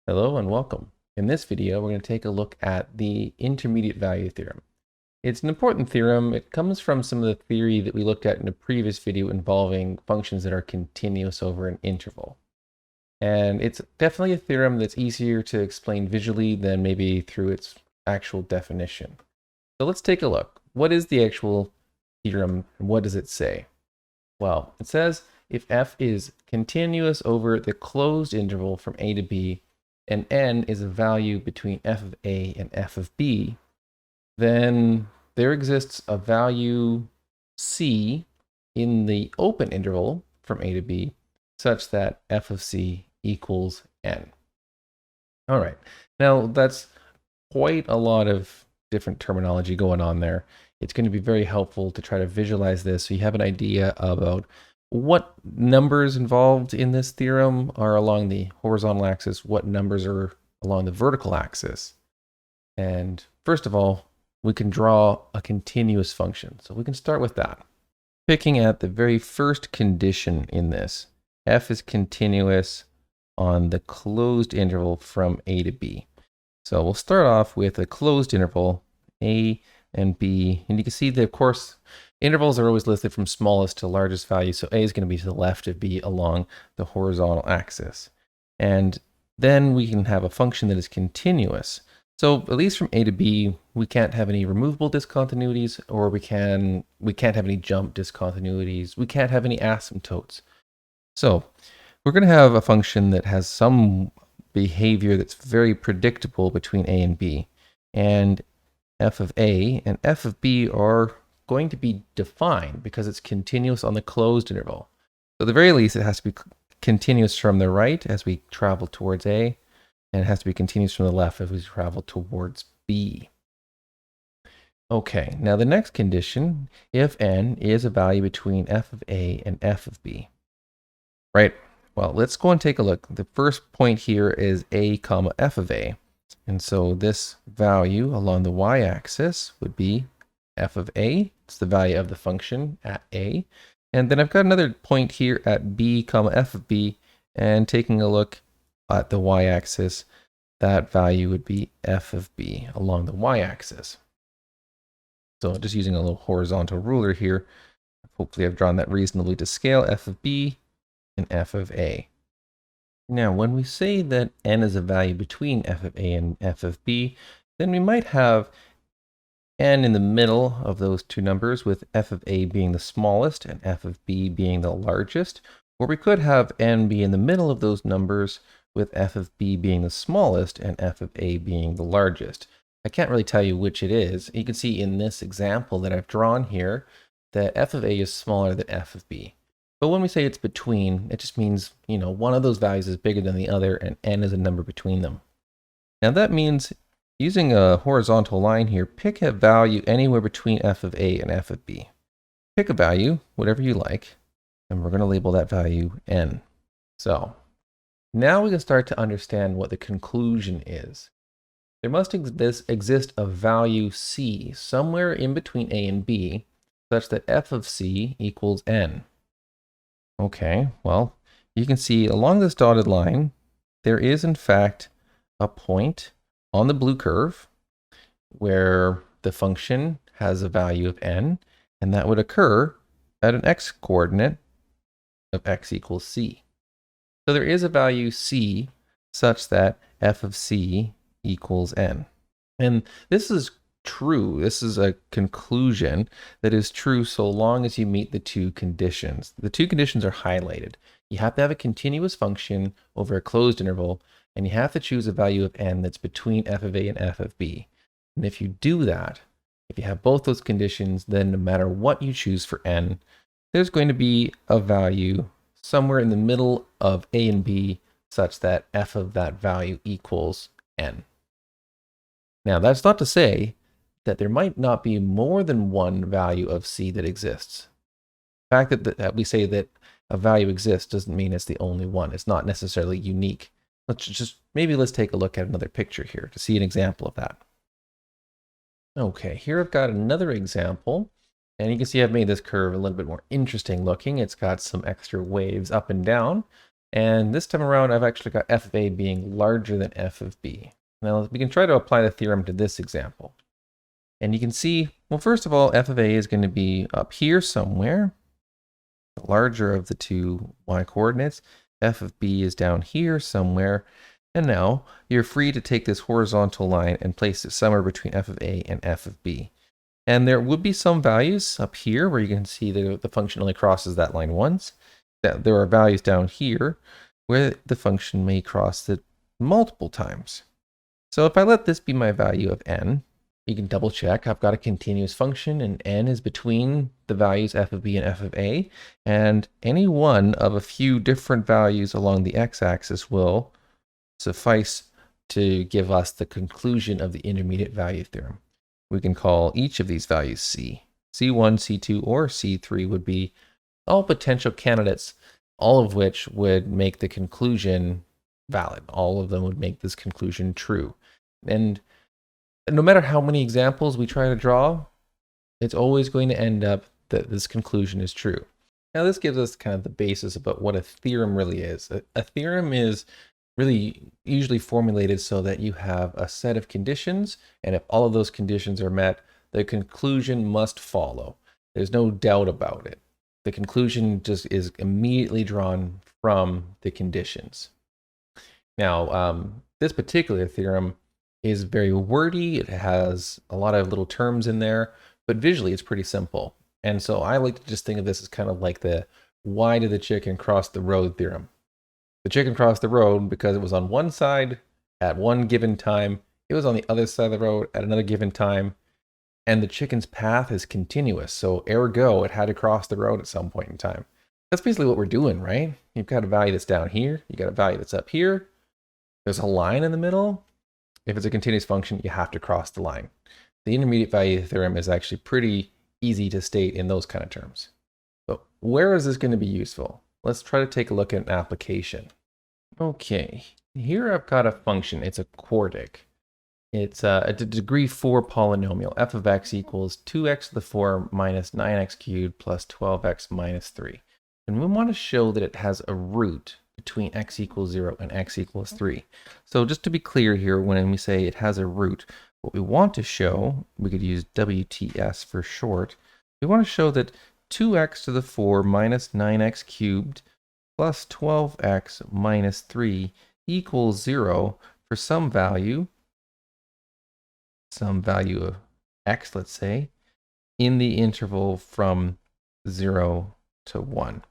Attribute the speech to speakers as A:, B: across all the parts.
A: Hello and welcome. In this video, we're going to take a look at the intermediate value theorem. It's an important theorem. It comes from some of the theory that we looked at in a previous video involving functions that are continuous over an interval. And it's definitely a theorem that's easier to explain visually than maybe through its actual definition. So let's take a look. What is the actual theorem and what does it say? Well, it says if f is continuous over the closed interval from a to b, and n is a value between f of a and f of b, then there exists a value c in the open interval from a to b such that f of c equals n. All right, now that's quite a lot of different terminology going on there. It's going to be very helpful to try to visualize this so you have an idea about what numbers involved in this theorem are along the horizontal axis, what numbers are along the vertical axis. And first of all, we can draw a continuous function. So we can start with that. Picking at the very first condition in this, f is continuous on the closed interval from a to b. So we'll start off with a closed interval, a and b, and you can see that, of course, intervals are always listed from smallest to largest value, so a is going to be to the left of b along the horizontal axis. And then we can have a function that is continuous. So at least from a to b, we can't have any removable discontinuities, or we can't have any jump discontinuities. We can't have any asymptotes. So we're going to have a function that has some behavior that's very predictable between a and b. And f of a and f of b are going to be defined because it's continuous on the closed interval. So at the very least, it has to be continuous from the right as we travel towards a, and it has to be continuous from the left as we travel towards b. Okay, now the next condition, if n is a value between f of a and f of b. Right, well, let's go and take a look. The first point here is a comma f of a. And so this value along the y-axis would be f of a. It's the value of the function at a. And then I've got another point here at b comma f of b. And taking a look at the y-axis, that value would be f of b along the y-axis. So just using a little horizontal ruler here, hopefully I've drawn that reasonably to scale, f of b and f of a. Now, when we say that n is a value between f of a and f of b, then we might have n in the middle of those two numbers, with f of a being the smallest and f of b being the largest. Or we could have n be in the middle of those numbers, with f of b being the smallest and f of a being the largest. I can't really tell you which it is. You can see in this example that I've drawn here that f of a is smaller than f of b. But when we say it's between, it just means, one of those values is bigger than the other, and n is a number between them. Now that means, using a horizontal line here, pick a value anywhere between f of a and f of b. Pick a value, whatever you like, and we're going to label that value n. So now we can start to understand what the conclusion is. There must exist a value c somewhere in between a and b, such that f of c equals n. Okay, well, you can see along this dotted line, there is in fact a point on the blue curve where the function has a value of n, and that would occur at an x coordinate of x equals c. So there is a value c such that f of c equals n. And this is true. This is a conclusion that is true so long as you meet the two conditions. The two conditions are highlighted. You have to have a continuous function over a closed interval, and you have to choose a value of n that's between f of a and f of b. And if you do that, if you have both those conditions, then no matter what you choose for n, there's going to be a value somewhere in the middle of a and b such that f of that value equals n. Now, that's not to say that there might not be more than one value of c that exists. The fact that we say that a value exists doesn't mean it's the only one. It's not necessarily unique. Let's take a look at another picture here to see an example of that. Okay, here I've got another example, and you can see I've made this curve a little bit more interesting looking. It's got some extra waves up and down, And this time around, I've actually got f of a being larger than f of b. Now we can try to apply the theorem to this example. And you can see, well, first of all, f of a is going to be up here somewhere, the larger of the two y coordinates. F of b is down here somewhere. And now you're free to take this horizontal line and place it somewhere between f of a and f of b. And there would be some values up here where you can see the function only crosses that line once. There are values down here where the function may cross it multiple times. So if I let this be my value of n, you can double check. I've got a continuous function and n is between the values f of b and f of a. And any one of a few different values along the x-axis will suffice to give us the conclusion of the intermediate value theorem. We can call each of these values C. C1, C2, or C3 would be all potential candidates, all of which would make the conclusion valid. All of them would make this conclusion true. And no matter how many examples we try to draw, it's always going to end up that this conclusion is true. Now this gives us kind of the basis about what a theorem really is. A theorem is really usually formulated so that you have a set of conditions, and if all of those conditions are met, the conclusion must follow. There's no doubt about it. The conclusion just is immediately drawn from the conditions. Now, this particular theorem is very wordy. It has a lot of little terms in there, but visually it's pretty simple. And so I like to just think of this as kind of like the why did the chicken cross the road theorem. The chicken crossed the road because it was on one side at one given time. It was on the other side of the road at another given time. And the chicken's path is continuous. So ergo, it had to cross the road at some point in time. That's basically what we're doing, right? You've got a value that's down here. You got a value that's up here. There's a line in the middle. If it's a continuous function, you have to cross the line. The intermediate value theorem is actually pretty easy to state in those kind of terms. But where is this going to be useful? Let's try to take a look at an application. Okay, here I've got a function. It's a quartic. It's a degree 4 polynomial. F of x equals 2x to the 4 minus 9x cubed plus 12x minus 3. And we want to show that it has a root between x equals 0 and x equals 3. So just to be clear here, when we say it has a root, what we want to show, we could use WTS for short, we want to show that 2x to the 4 minus 9x cubed plus 12x minus 3 equals 0 for some value of x, let's say, in the interval from 0 to 1.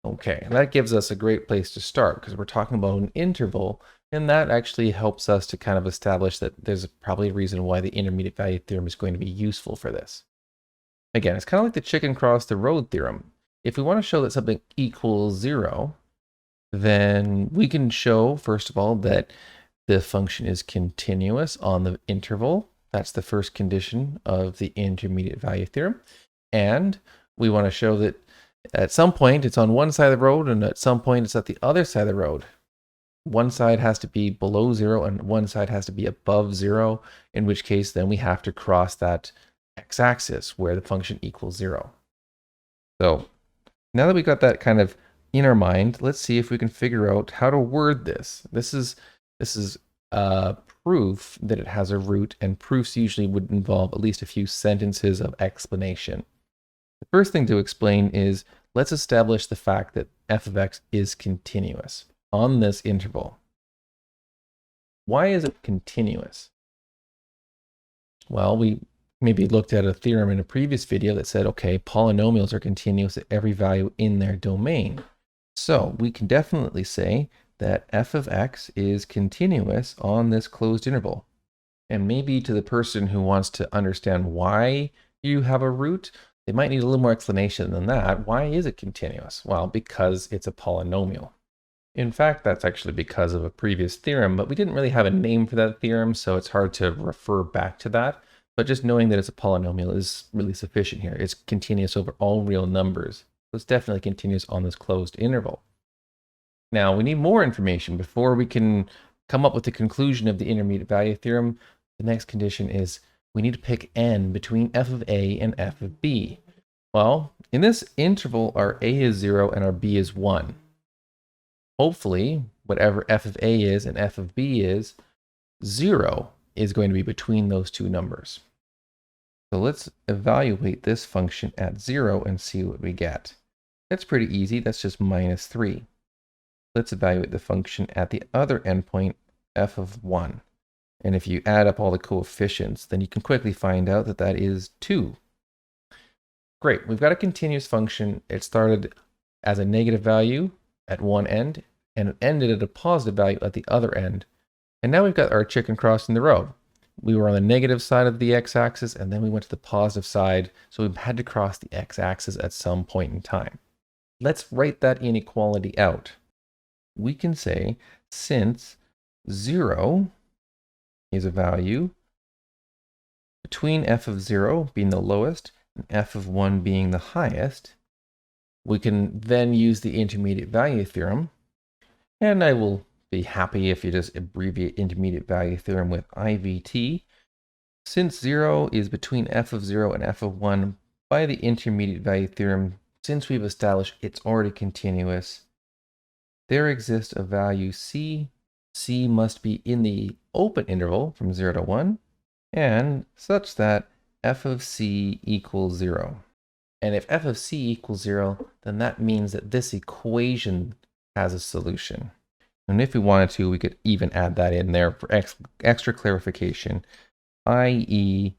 A: Okay, that gives us a great place to start because we're talking about an interval, and that actually helps us to kind of establish that there's probably a reason why the intermediate value theorem is going to be useful for this. Again, it's kind of like the chicken cross the road theorem. If we want to show that something equals 0, then we can show, first of all, that the function is continuous on the interval. That's the first condition of the intermediate value theorem. And we want to show that at some point it's on one side of the road and at some point it's at the other side of the road. One side has to be below 0 and one side has to be above 0, in which case then we have to cross that x-axis where the function equals 0. So now that we got that kind of in our mind, let's see if we can figure out how to word this. This is proof that it has a root, and proofs usually would involve at least a few sentences of explanation. The first thing to explain is, let's establish the fact that f of x is continuous on this interval. Why is it continuous? Well, we maybe looked at a theorem in a previous video that said, okay, polynomials are continuous at every value in their domain. So we can definitely say that f of x is continuous on this closed interval. And maybe to the person who wants to understand why you have a root, they might need a little more explanation than that. Why is it continuous? Well, because it's a polynomial. In fact, that's actually because of a previous theorem, but we didn't really have a name for that theorem, so it's hard to refer back to that. But just knowing that it's a polynomial is really sufficient here. It's continuous over all real numbers. So it's definitely continuous on this closed interval. Now, we need more information before we can come up with the conclusion of the intermediate value theorem. The next condition is we need to pick n between f of a and f of b. Well, in this interval, our a is 0 and our b is 1. hopefully, whatever f of a is and f of b is, 0 is going to be between those two numbers. So let's evaluate this function at 0 and see what we get. That's pretty easy. That's just minus 3. Let's evaluate the function at the other endpoint, f of 1. And if you add up all the coefficients, then you can quickly find out that that is 2. Great, we've got a continuous function. It started as a negative value at one end, and it ended at a positive value at the other end. And now we've got our chicken crossing the road. We were on the negative side of the x-axis, and then we went to the positive side, so we've had to cross the x-axis at some point in time. Let's write that inequality out. We can say, since 0 is a value between f of 0 being the lowest and f of 1 being the highest, we can then use the intermediate value theorem. And I will be happy if you just abbreviate intermediate value theorem with IVT. Since 0 is between f of 0 and f of 1 by the intermediate value theorem, since we've established it's already continuous, there exists a value c. C must be in the open interval from 0 to 1, and such that f of c equals 0. And if f of c equals 0, then that means that this equation has a solution. And if we wanted to, we could even add that in there for extra clarification, i.e.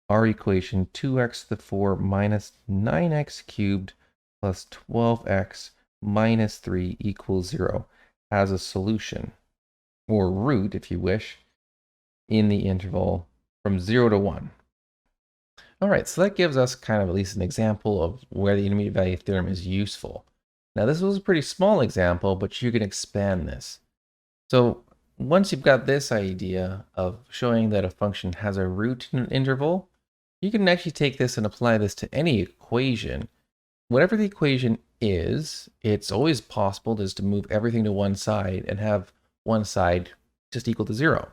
A: our equation 2x to the 4 minus 9x cubed plus 12x minus 3 equals 0 has a solution, or root, if you wish, in the interval from 0 to 1. All right, so that gives us kind of at least an example of where the intermediate value theorem is useful. Now, this was a pretty small example, but you can expand this. So once you've got this idea of showing that a function has a root in an interval, you can actually take this and apply this to any equation. Whatever the equation is, it's always possible just to move everything to one side and have one side just equal to 0.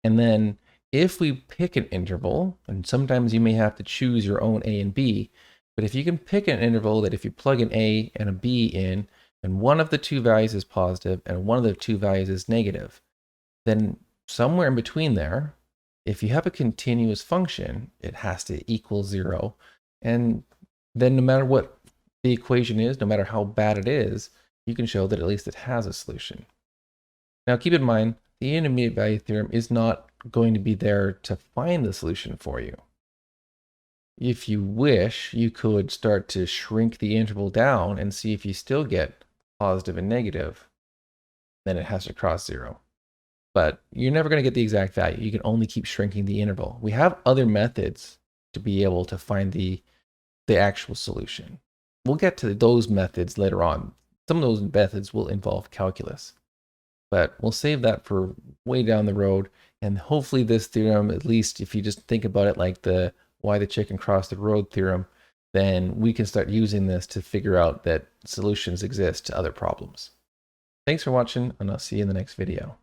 A: And then if we pick an interval, and sometimes you may have to choose your own a and b, but if you can pick an interval that if you plug an a and a b in, and one of the two values is positive and one of the two values is negative, then somewhere in between there, if you have a continuous function, it has to equal 0. And then no matter what the equation is, no matter how bad it is, you can show that at least it has a solution. Now keep in mind, the intermediate value theorem is not going to be there to find the solution for you. If you wish, you could start to shrink the interval down and see if you still get positive and negative, then it has to cross 0. But you're never going to get the exact value. You can only keep shrinking the interval. We have other methods to be able to find the actual solution. We'll get to those methods later on. Some of those methods will involve calculus, but we'll save that for way down the road. And hopefully this theorem, at least if you just think about it like the why the chicken crossed the road theorem, then we can start using this to figure out that solutions exist to other problems. Thanks for watching, and I'll see you in the next video.